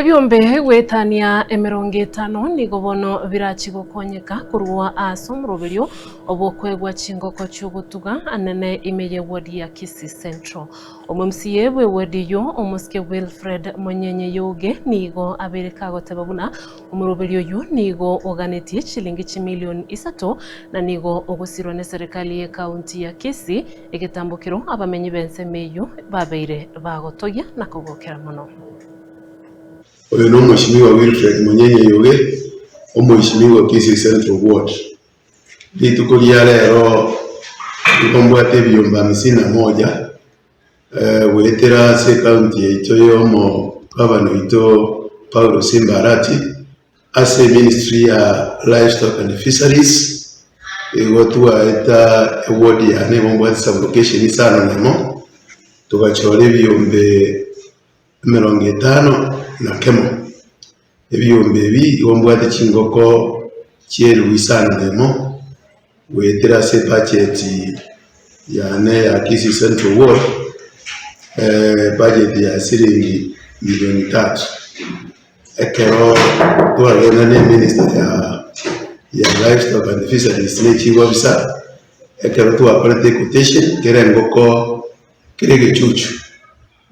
Ebyombe gwetania emirongo 5 nigo bono birachi gukonyeka kurwa aso muroberio obokwegwa chingoko cy'ogutuga anene imeye wodi ya Kisii Central. Omumsiye bwe wodiyo omuske Wilfred Monyenye Yoge nigo abereka goteba buna umuroberio yu nigo oganeti shilingi milioni 3 na nigo ogusirwa ne serikali ye county ya Kisii egetambukiro abamenyi bense meyo babeire bagotoya na kugokera muno. Oyo no mheshimiwa Wilfred Monyenye Yoge omheshimiwa Kisii Central Ward. Lituko lya lero ikombwate ebyomba 51 wetera se county yaito yomo gavana ito Paulo Simbarati ase ministry ya livestock and fisheries egotua eta ward ya ne bombwate sublocation isano nemo tugachora ebyombe 50 na kemo ebyombe ebi bombwate chingoko kyeru isano nemo wetera se budget ya Kisii Central Ward budget ya shilingi milioni 3 ekero tuagenda ne minister ya livestock and fisheries ne chiwa bisa ekero tuakorete quotation kerengoko kirege chuchu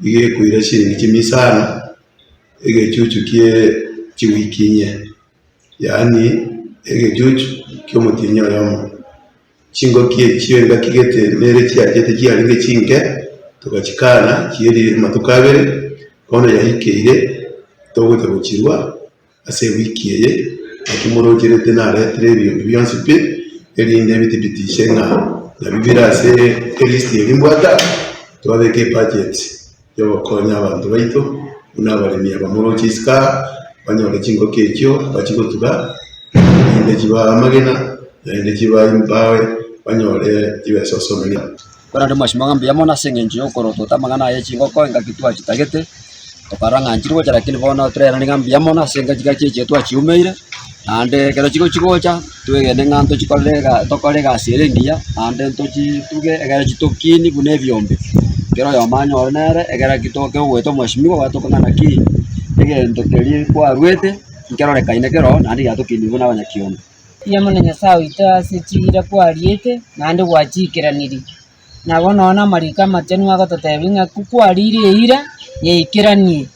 ige kuira shilingi misana ege chuchu kie chiwikinye yani ege chuchu kyo mutinyo yomo chingo kie chiwenga kigete mere chiagete chiaringe chinge tukachikana kieri matukabere kono yahikeire togote guchirwa ase wikiye akimurogirete nare trebio biyonse pe erinde bitibitishe na bibira ase list y'imbwata twabeke budget yo konya abantu baito unabaremye abamurokiska banyore chingo kekyo bachigotuga inde kiba magena inde kiba imbawe banyore kiba sosomenya kora ndo mashimanga mbiyamona sengenje okoro totamangana ye chingoko engakitwa chitagete tokaranga njirwo charakini bona trera ngambiyamona senga chikacheche twachiumeire ande kero chikocha twegene nganto chikolega tokolega sirengia ande ntochi tuge egera chitokini kune byombe kero yomanyo orenere egera kitoke gweto mwashimiwa batokana ki egento keri kwa rwete kero rekaine kero nandi yatokini bona abanyakiona yamona nyasawe itasichira kwa riete nande gwachikiraniri nabona marika matenu agatotebinga kukwalire ira yeikiranie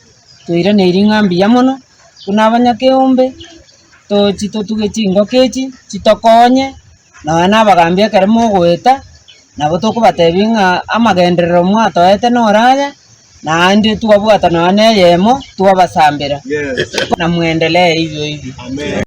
toira neiringa mbiyamono kuna abanyakeombe to chitotuge chingo kechi chitokonye na bagambia karimo gweta nabo tokubatebinga amagenderero mwatoete noraya na andi tuwabwata na yemo tuwabasambira na muendelee hivyo hivyo. Amen.